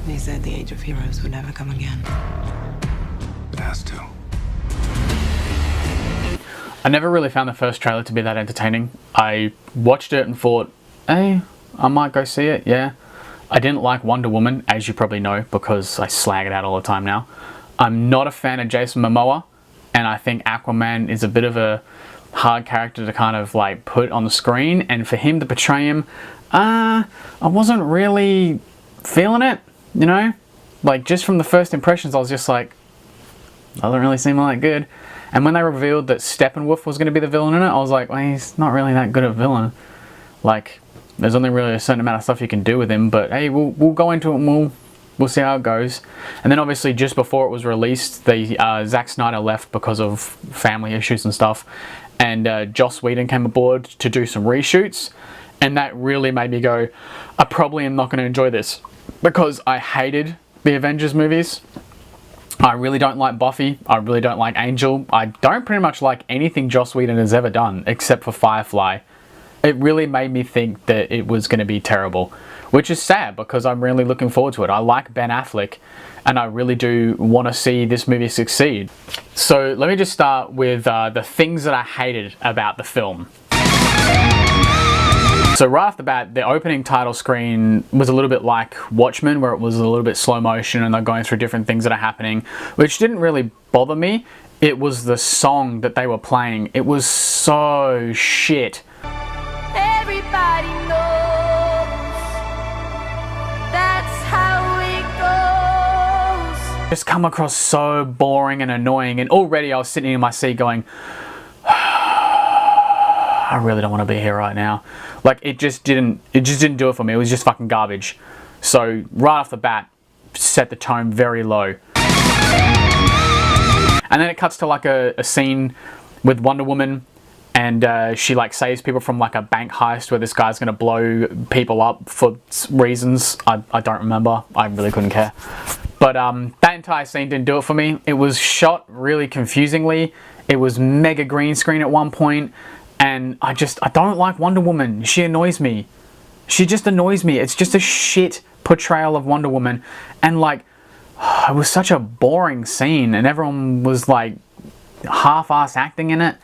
He said the age of heroes would never come again. It has to. I never really found the first trailer to be that entertaining. I watched it and thought, hey, I might go see it, yeah. I didn't like Wonder Woman, as you probably know, because I slag it out all the time now. I'm not a fan of Jason Momoa, and I think Aquaman is a bit of a hard character to kind of like put on the screen, and for him to portray him, I wasn't really feeling it, you know? Like, just from the first impressions, I was just like, doesn't really seem all that good. And when they revealed that Steppenwolf was going to be the villain in it, I was like, well, he's not really that good a villain. Like, there's only really a certain amount of stuff you can do with him, but hey, we'll go into it and we'll see how it goes. And then obviously just before it was released, Zack Snyder left because of family issues and stuff, and Joss Whedon came aboard to do some reshoots, and that really made me go, I probably am not going to enjoy this, because I hated the Avengers movies. I really don't like Buffy, I really don't like Angel, I don't pretty much like anything Joss Whedon has ever done, except for Firefly. It really made me think that it was going to be terrible, which is sad because I'm really looking forward to it. I like Ben Affleck, and I really do want to see this movie succeed. So let me just start with the things that I hated about the film. So right off the bat, the opening title screen was a little bit like Watchmen, where it was a little bit slow motion and they're going through different things that are happening, which didn't really bother me. It was the song that they were playing. It was so shit. Everybody knows that's how it goes. Just come across so boring and annoying, and already I was sitting in my seat going, I really don't want to be here right now. Like, it just didn't do it for me. It was just fucking garbage. So right off the bat, set the tone very low. And then it cuts to like a scene with Wonder Woman, and she like saves people from like a bank heist where this guy's gonna blow people up for reasons I don't remember. I really couldn't care. But that entire scene didn't do it for me. It was shot really confusingly. It was mega green screen at one point, and I don't like Wonder Woman. She annoys me. She just annoys me. It's just a shit portrayal of Wonder Woman, and like, it was such a boring scene, and everyone was like half-ass acting in it.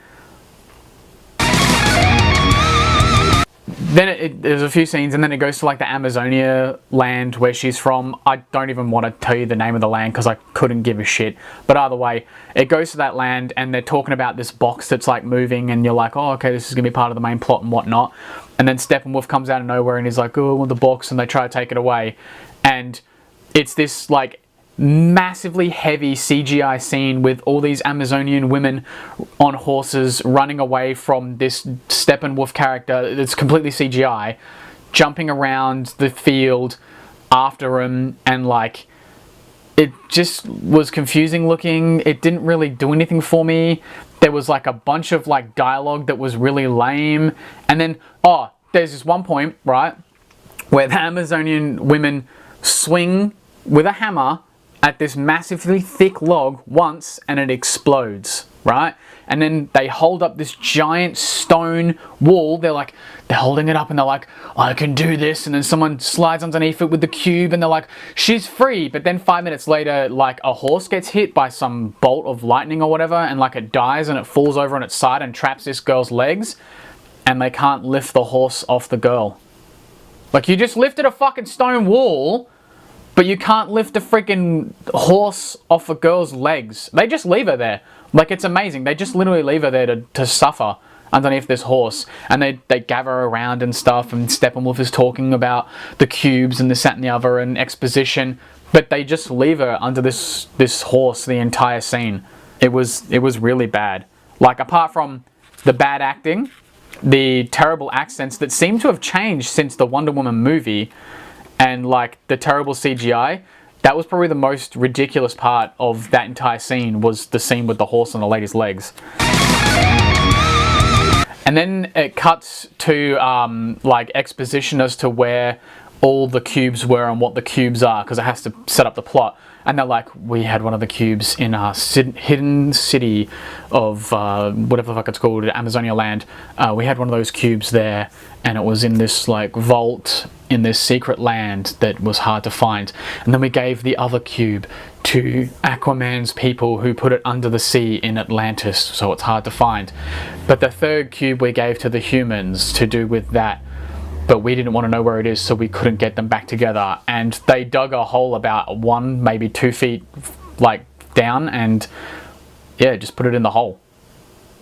Then there's a few scenes, and then it goes to like the Amazonia land where she's from. I don't even want to tell you the name of the land because I couldn't give a shit. But either way, it goes to that land and they're talking about this box that's like moving, and you're like, oh, okay, this is going to be part of the main plot and whatnot. And then Steppenwolf comes out of nowhere and he's like, oh, I want the box, and they try to take it away. And it's this like massively heavy CGI scene with all these Amazonian women on horses running away from this Steppenwolf character that's completely CGI, jumping around the field after him, and like, it just was confusing looking. It didn't really do anything for me. There was like a bunch of like dialogue that was really lame, and then there's this one point, right, where the Amazonian women swing with a hammer at this massively thick log once, and it explodes, right? And then they hold up this giant stone wall. They're holding it up and they're like, I can do this. And then someone slides underneath it with the cube and they're like, she's free. But then 5 minutes later, like, a horse gets hit by some bolt of lightning or whatever, and like it dies and it falls over on its side and traps this girl's legs, and they can't lift the horse off the girl. Like, you just lifted a fucking stone wall, but you can't lift a freaking horse off a girl's legs. They just leave her there. Like, it's amazing. They just literally leave her there to suffer underneath this horse. And they gather around and stuff, and Steppenwolf is talking about the cubes and this, that, and the other, and exposition. But they just leave her under this horse the entire scene. It was really bad. Like, apart from the bad acting, the terrible accents that seem to have changed since the Wonder Woman movie, and like the terrible CGI, that was probably the most ridiculous part of that entire scene, was the scene with the horse on the lady's legs. And then it cuts to like exposition as to where all the cubes were and what the cubes are, because it has to set up the plot. And they're like, we had one of the cubes in our hidden city of whatever the fuck it's called, Amazonia land. We had one of those cubes there, and it was in this like vault in this secret land that was hard to find. And then we gave the other cube to Aquaman's people, who put it under the sea in Atlantis, so it's hard to find. But the third cube we gave to the humans to do with that. But we didn't want to know where it is, so we couldn't get them back together. And they dug a hole about 1, maybe 2 feet like down, and yeah, just put it in the hole.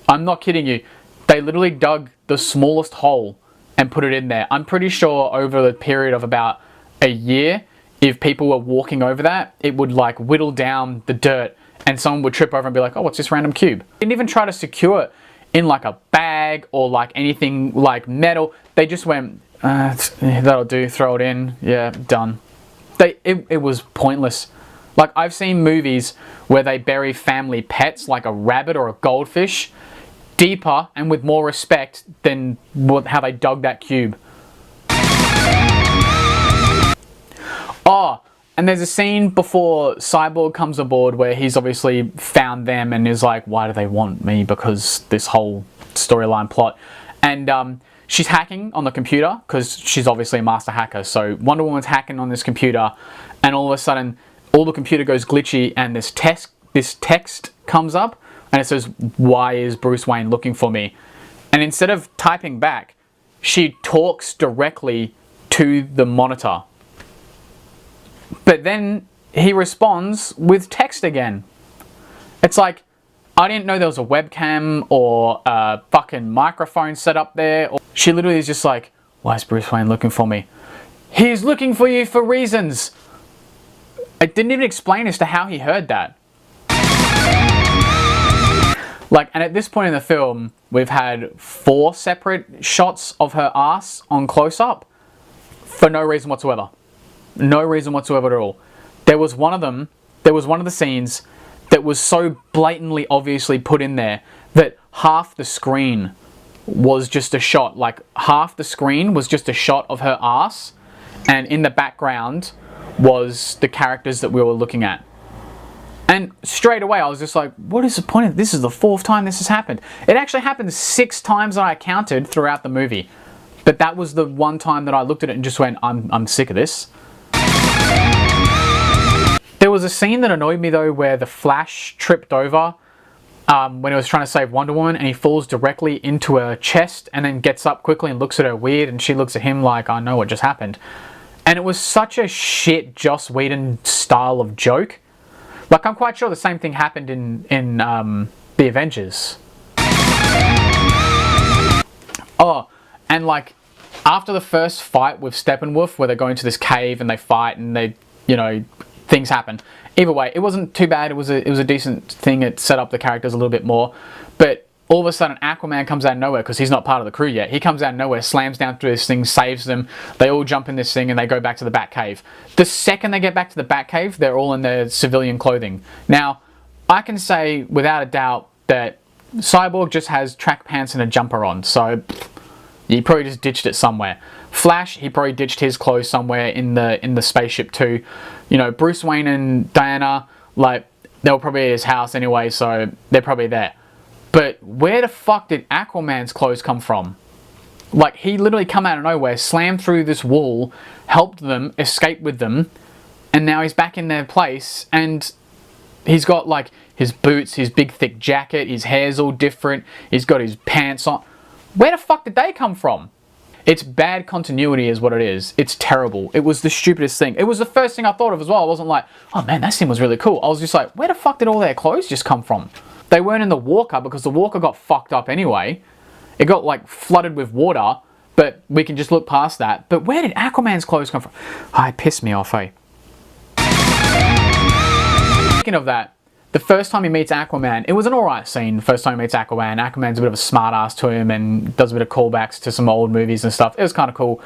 I'm not kidding you. They literally dug the smallest hole and put it in there. I'm pretty sure over the period of about a year, if people were walking over that, it would like whittle down the dirt, and someone would trip over and be like, oh, what's this random cube? They didn't even try to secure it in like a bag or like anything like metal. They just went, that'll do, throw it in, yeah, done. It was pointless. Like, I've seen movies where they bury family pets like a rabbit or a goldfish deeper and with more respect than how they dug that cube. Oh, and there's a scene before Cyborg comes aboard where he's obviously found them and is like, why do they want me? Because this whole storyline plot. And she's hacking on the computer because she's obviously a master hacker. So Wonder Woman's hacking on this computer, and all of a sudden all the computer goes glitchy, and this text comes up, and it says, why is Bruce Wayne looking for me? And instead of typing back, she talks directly to the monitor. But then he responds with text again. It's like, I didn't know there was a webcam or a fucking microphone set up there. She literally is just like, why is Bruce Wayne looking for me? He's looking for you for reasons. It didn't even explain as to how he heard that. Like, and at this point in the film, we've had 4 separate shots of her ass on close-up for no reason whatsoever. No reason whatsoever at all. There was one of the scenes that was so blatantly obviously put in there that half the screen was just a shot. Like, half the screen was just a shot of her ass, and in the background was the characters that we were looking at. And straight away I was just like, what is the point of this? This is the 4th time this has happened. It actually happened 6 times that I counted throughout the movie. But that was the one time that I looked at it and just went, I'm sick of this. There was a scene that annoyed me though, where the Flash tripped over when he was trying to save Wonder Woman, and he falls directly into her chest and then gets up quickly and looks at her weird, and she looks at him like, I know what just happened. And it was such a shit Joss Whedon style of joke. Like, I'm quite sure the same thing happened in the Avengers. Oh, and like, after the first fight with Steppenwolf, where they go into this cave and they fight and they, you know, things happen. Either way, it wasn't too bad. It was a decent thing. It set up the characters a little bit more. But all of a sudden, Aquaman comes out of nowhere because he's not part of the crew yet. He comes out of nowhere, slams down through this thing, saves them. They all jump in this thing and they go back to the Batcave. The second they get back to the Batcave, they're all in their civilian clothing. Now, I can say without a doubt that Cyborg just has track pants and a jumper on. So he probably just ditched it somewhere. Flash, he probably ditched his clothes somewhere in the spaceship too. You know, Bruce Wayne and Diana, like, they were probably at his house anyway, so they're probably there. But where the fuck did Aquaman's clothes come from? Like, he literally come out of nowhere, slammed through this wall, helped them, escaped with them, and now he's back in their place, and he's got like his boots, his big thick jacket, his hair's all different, he's got his pants on. Where the fuck did they come from? It's bad continuity is what it is. It's terrible. It was the stupidest thing. It was the first thing I thought of as well. I wasn't like, oh man, that scene was really cool. I was just like, where the fuck did all their clothes just come from? They weren't in the walker because the walker got fucked up anyway. It got like flooded with water, but we can just look past that. But where did Aquaman's clothes come from? Oh, it pissed me off, eh? Speaking of that, the first time he meets Aquaman, it was an alright scene. The first time he meets Aquaman, Aquaman's a bit of a smart ass to him and does a bit of callbacks to some old movies and stuff. It was kind of cool.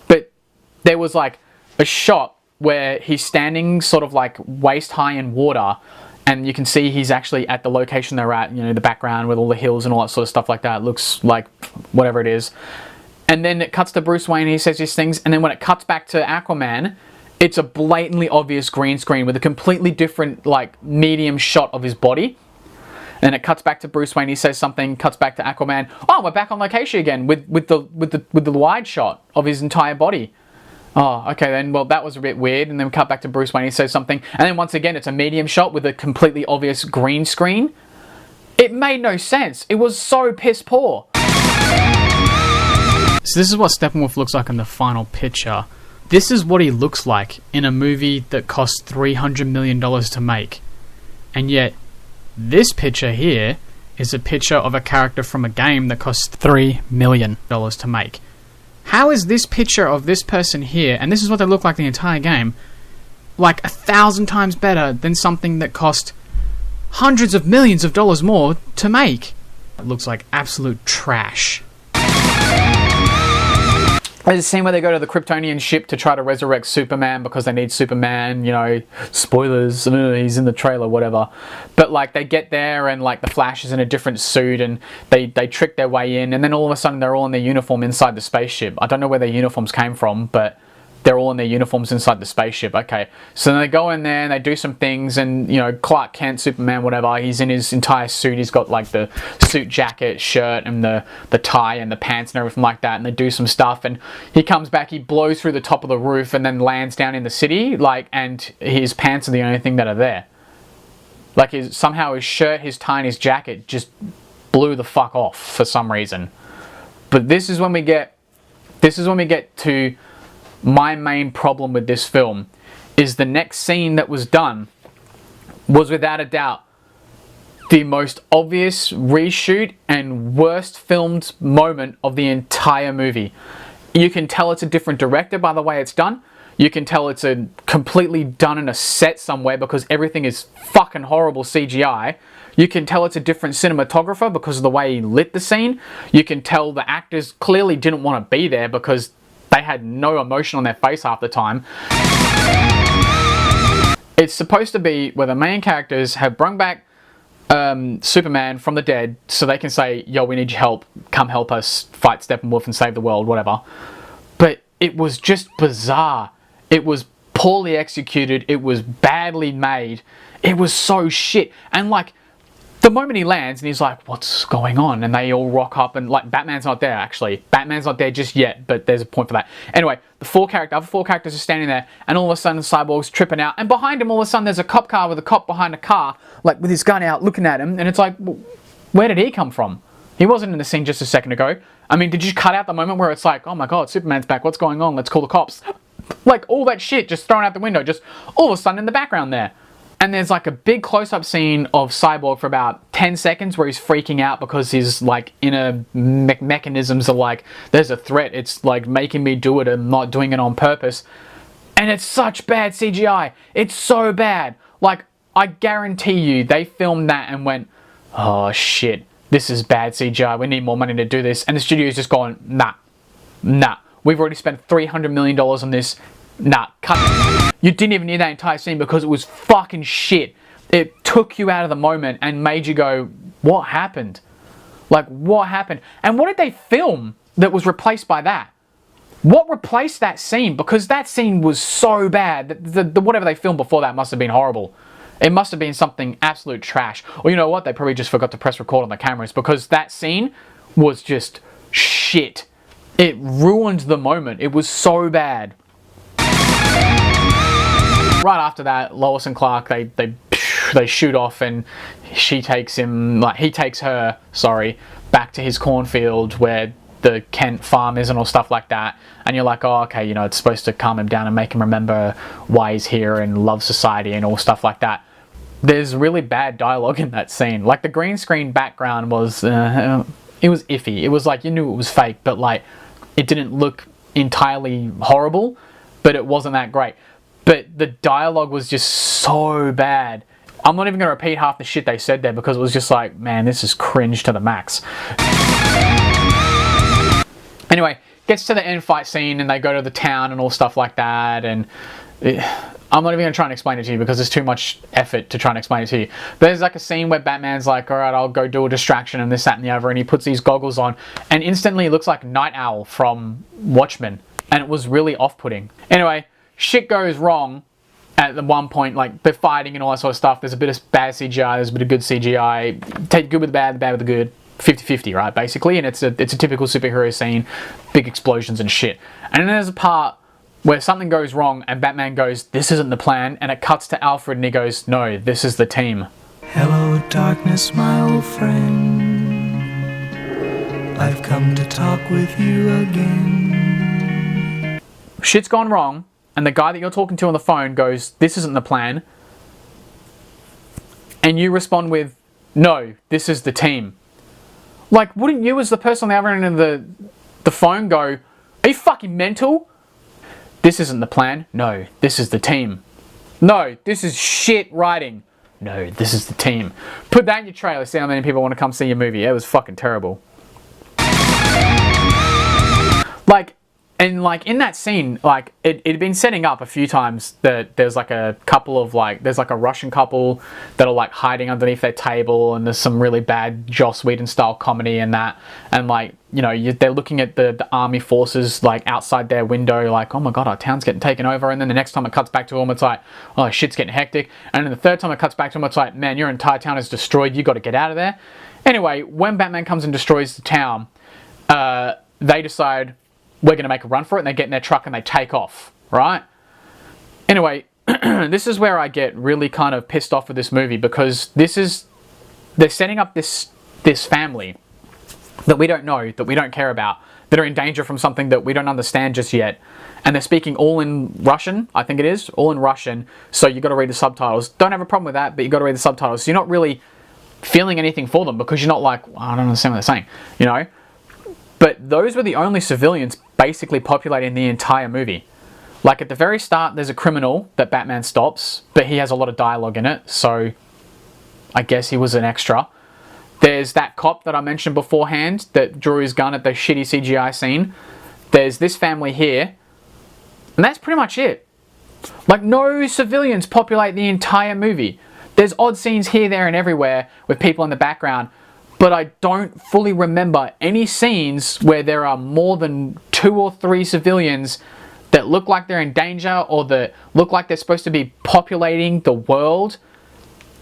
But there was like a shot where he's standing sort of like waist high in water, and you can see he's actually at the location they're at, you know, the background with all the hills and all that sort of stuff like that. It looks like whatever it is. And then it cuts to Bruce Wayne, he says these things, and then when it cuts back to Aquaman, it's a blatantly obvious green screen with a completely different, like, medium shot of his body. And it cuts back to Bruce Wayne, he says something, cuts back to Aquaman. Oh, we're back on location again with the wide shot of his entire body. Oh, okay then, well that was a bit weird. And then we cut back to Bruce Wayne, he says something. And then once again, it's a medium shot with a completely obvious green screen. It made no sense. It was so piss poor. So this is what Steppenwolf looks like in the final picture. This is what he looks like in a movie that cost $300 million to make. And yet, this picture here is a picture of a character from a game that cost $3 million to make. How is this picture of this person here, and this is what they look like the entire game, like 1,000 times better than something that cost hundreds of millions of dollars more to make? It looks like absolute trash. There's a scene where they go to the Kryptonian ship to try to resurrect Superman because they need Superman, you know, spoilers, he's in the trailer, whatever. But like they get there and like the Flash is in a different suit and they trick their way in, and then all of a sudden they're all in their uniform inside the spaceship. I don't know where their uniforms came from, but they're all in their uniforms inside the spaceship. Okay, so then they go in there and they do some things, and you know, Clark Kent, Superman, whatever, he's in his entire suit. He's got like the suit jacket, shirt, and the tie and the pants and everything like that, and they do some stuff, and he comes back, he blows through the top of the roof and then lands down in the city, like, and his pants are the only thing that are there. Like somehow his shirt, his tie, and his jacket just blew the fuck off for some reason. But this is when we get to my main problem with this film. Is the next scene that was done was without a doubt the most obvious reshoot and worst filmed moment of the entire movie. You can tell it's a different director by the way it's done. You can tell it's a completely done in a set somewhere because everything is fucking horrible CGI. You can tell it's a different cinematographer because of the way he lit the scene. You can tell the actors clearly didn't want to be there because they had no emotion on their face half the time. It's supposed to be where the main characters have brought back Superman from the dead so they can say, yo, we need your help, come help us fight Steppenwolf and save the world, whatever. But it was just bizarre. It was poorly executed, it was badly made, it was so shit. And like, the moment he lands and he's like, what's going on? And they all rock up and like, Batman's not there actually. Batman's not there just yet, but there's a point for that. Anyway, the other four characters are standing there and all of a sudden Cyborg's tripping out and behind him all of a sudden there's a cop car with a cop behind a car, like with his gun out looking at him, and it's like, where did he come from? He wasn't in the scene just a second ago. I mean, did you cut out the moment where it's like, oh my god, Superman's back, what's going on? Let's call the cops. Like all that shit just thrown out the window, just all of a sudden in the background there. And there's like a big close-up scene of Cyborg for about 10 seconds where he's freaking out because his like inner mechanisms are like, there's a threat, it's like making me do it and not doing it on purpose. And it's such bad CGI. It's so bad. Like, I guarantee you they filmed that and went, oh shit, this is bad CGI, we need more money to do this. And the studio's just going, nah, we've already spent $300 million on this. Nah, cut. You didn't even need that entire scene because it was fucking shit. It took you out of the moment and made you go, what happened? Like, what happened? And what did they film that was replaced by that? What replaced that scene? Because that scene was so bad. The whatever they filmed before that must have been horrible. It must have been something absolute trash. Or you know what? They probably just forgot to press record on the cameras because that scene was just shit. It ruined the moment. It was so bad. Right after that, Lois and Clark, they shoot off and he takes her, back to his cornfield where the Kent farm is and all stuff like that. And you're like, oh, okay, you know, it's supposed to calm him down and make him remember why he's here and love society and all stuff like that. There's really bad dialogue in that scene. Like the green screen background was, it was iffy. It was like, you knew it was fake, but like, it didn't look entirely horrible, but it wasn't that great. But the dialogue was just so bad. I'm not even going to repeat half the shit they said there because it was just like, man, this is cringe to the max. Anyway, gets to the end fight scene and they go to the town and all stuff like that, and I'm not even going to try and explain it to you because there's too much effort to try and explain it to you. But there's like a scene where Batman's like, alright, I'll go do a distraction and this, that and the other, and he puts these goggles on and instantly it looks like Night Owl from Watchmen, and it was really off-putting. Anyway, shit goes wrong at the one point, like they're fighting and all that sort of stuff. There's a bit of bad CGI, there's a bit of good CGI. Take good with the bad with the good. 50-50, right, basically, and it's a typical superhero scene, big explosions and shit. And then there's a part where something goes wrong and Batman goes, this isn't the plan, and it cuts to Alfred and he goes, no, this is the team. Hello, darkness, my old friend. I've come to talk with you again. Shit's gone wrong, and the guy that you're talking to on the phone goes, this isn't the plan. And you respond with, no, this is the team. Like, wouldn't you as the person on the other end of the phone go, are you fucking mental? This isn't the plan. No, this is the team. No, this is shit writing. No, this is the team. Put that in your trailer, see how many people want to come see your movie. It was fucking terrible. Like, and like in that scene, like it'd been setting up a few times that there's like a couple of like, there's like a Russian couple that are like hiding underneath their table, and there's some really bad Joss Whedon style comedy in that, and like, you know, they're looking at the army forces like outside their window like, oh my god, our town's getting taken over, and then the next time it cuts back to them it's like, oh shit's getting hectic, and then the third time it cuts back to them it's like, man, your entire town is destroyed, you got to get out of there. Anyway, when Batman comes and destroys the town, they decide, we're going to make a run for it, and they get in their truck and they take off, right? Anyway, this is where I get really kind of pissed off with this movie, because they're setting up this family that we don't know, that we don't care about, that are in danger from something that we don't understand just yet, and they're speaking all in Russian, I think it is, all in Russian, so you got to read the subtitles. Don't have a problem with that, but you got to read the subtitles, so you're not really feeling anything for them, because you're not like, well, I don't understand what they're saying, you know? But those were the only civilians basically populating the entire movie. Like at the very start, there's a criminal that Batman stops, but he has a lot of dialogue in it, so I guess he was an extra. There's that cop that I mentioned beforehand that drew his gun at the shitty CGI scene. There's this family here, and that's pretty much it. Like, no civilians populate the entire movie. There's odd scenes here, there, and everywhere with people in the background, but I don't fully remember any scenes where there are more than 2 or 3 civilians that look like they're in danger, or that look like they're supposed to be populating the world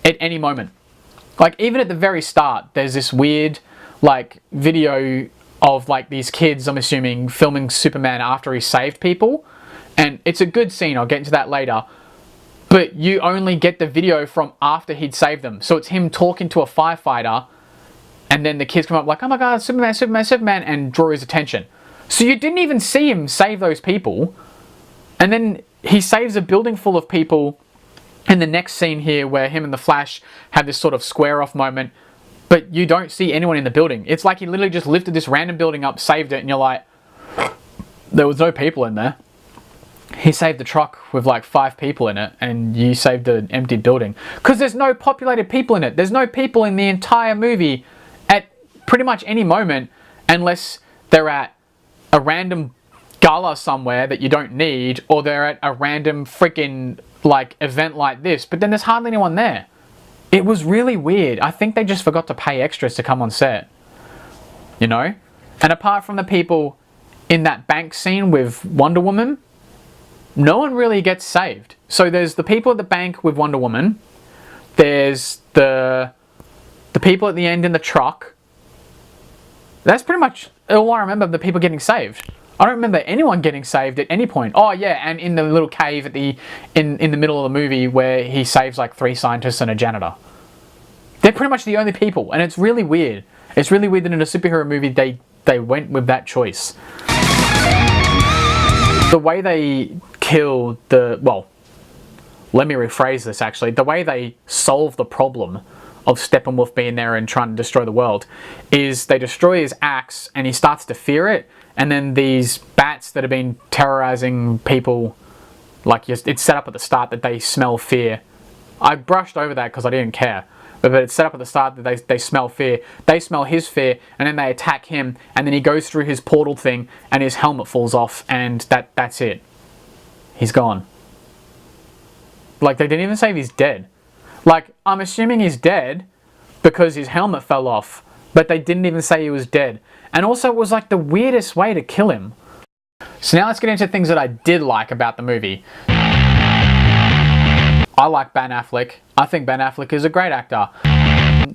at any moment. Like, even at the very start, there's this weird, like, video of, like, these kids, I'm assuming, filming Superman after he saved people. And it's a good scene, I'll get into that later. But you only get the video from after he'd saved them. So it's him talking to a firefighter, and then the kids come up like, oh my god, Superman, Superman, Superman, and draw his attention. So you didn't even see him save those people. And then he saves a building full of people in the next scene here, where him and the Flash have this sort of square off moment, but you don't see anyone in the building. It's like he literally just lifted this random building up, saved it, and you're like, there was no people in there. He saved the truck with like 5 people in it, and you saved an empty building. Because there's no populated people in it. There's no people in the entire movie at pretty much any moment, unless they're at a random gala somewhere that you don't need, or they're at a random freaking like event like this, but then there's hardly anyone there. It was really weird. I think they just forgot to pay extras to come on set, you know? And apart from the people in that bank scene with Wonder Woman, no one really gets saved. So there's the people at the bank with Wonder Woman, there's the people at the end in the truck. That's pretty much all I remember of the people getting saved. I don't remember anyone getting saved at any point. Oh yeah, and in the little cave at in the middle of the movie where he saves like 3 scientists and a janitor. They're pretty much the only people, and it's really weird. It's really weird that in a superhero movie they went with that choice. The way they kill well, let me rephrase this actually. The way they solve the problem of Steppenwolf being there and trying to destroy the world is they destroy his axe and he starts to fear it, and then these bats that have been terrorizing people, like it's set up at the start that they smell fear. I brushed over that because I didn't care, but it's set up at the start that they smell fear. They smell his fear, and then they attack him, and then he goes through his portal thing and his helmet falls off, and that's it. He's gone. Like, they didn't even say if he's dead. Like, I'm assuming he's dead because his helmet fell off, but they didn't even say he was dead. And also, it was like the weirdest way to kill him. So now let's get into things that I did like about the movie. I like Ben Affleck. I think Ben Affleck is a great actor.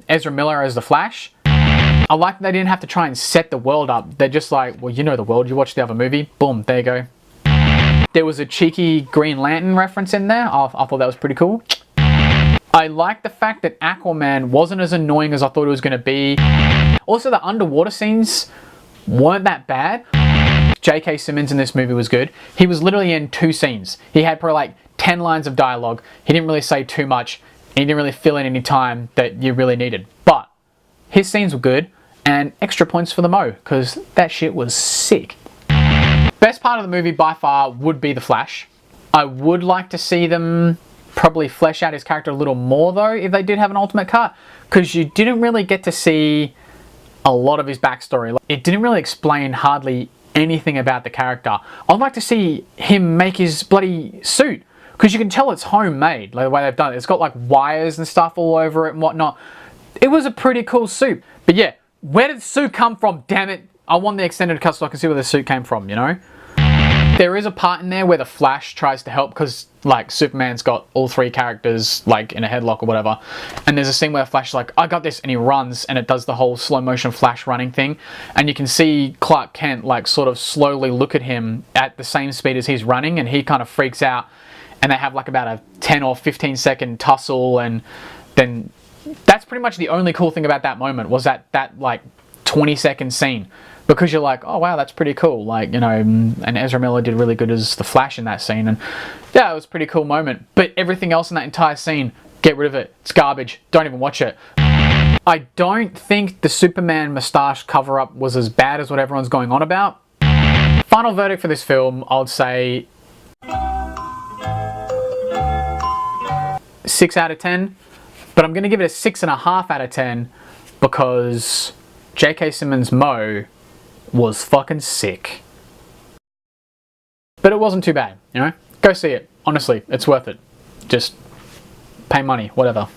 Ezra Miller as the Flash. I like that they didn't have to try and set the world up. They're just like, well, you know the world. You watched the other movie. Boom, there you go. There was a cheeky Green Lantern reference in there. I thought that was pretty cool. I like the fact that Aquaman wasn't as annoying as I thought it was going to be. Also, the underwater scenes weren't that bad. J.K. Simmons in this movie was good. He was literally in 2 scenes. He had probably like 10 lines of dialogue. He didn't really say too much. He didn't really fill in any time that you really needed. But his scenes were good, and extra points for the Mo, because that shit was sick. Best part of the movie by far would be the Flash. I would like to see them probably flesh out his character a little more though, if they did have an ultimate cut, because you didn't really get to see a lot of his backstory. It didn't really explain hardly anything about the character. I'd like to see him make his bloody suit, because you can tell it's homemade, like the way they've done it. It's got like wires and stuff all over it and whatnot. It was a pretty cool suit. But yeah, where did the suit come from? Damn it. I want the extended cut so I can see where the suit came from, you know? There is a part in there where the Flash tries to help, because like Superman's got all 3 characters like in a headlock or whatever, and there's a scene where Flash is like, I got this, and he runs, and it does the whole slow motion Flash running thing, and you can see Clark Kent like sort of slowly look at him at the same speed as he's running, and he kind of freaks out, and they have like about a 10 or 15 second tussle, and then that's pretty much the only cool thing about that moment, was that like 20-second scene. Because you're like, oh wow, that's pretty cool. Like, you know, and Ezra Miller did really good as the Flash in that scene. And yeah, it was a pretty cool moment. But everything else in that entire scene, get rid of it. It's garbage. Don't even watch it. I don't think the Superman moustache cover-up was as bad as what everyone's going on about. Final verdict for this film, I would say 6 out of 10. But I'm going to give it a 6.5 out of 10 because J.K. Simmons' Mo was fucking sick. But it wasn't too bad, you know? Go see it. Honestly, it's worth it. Just pay money, whatever.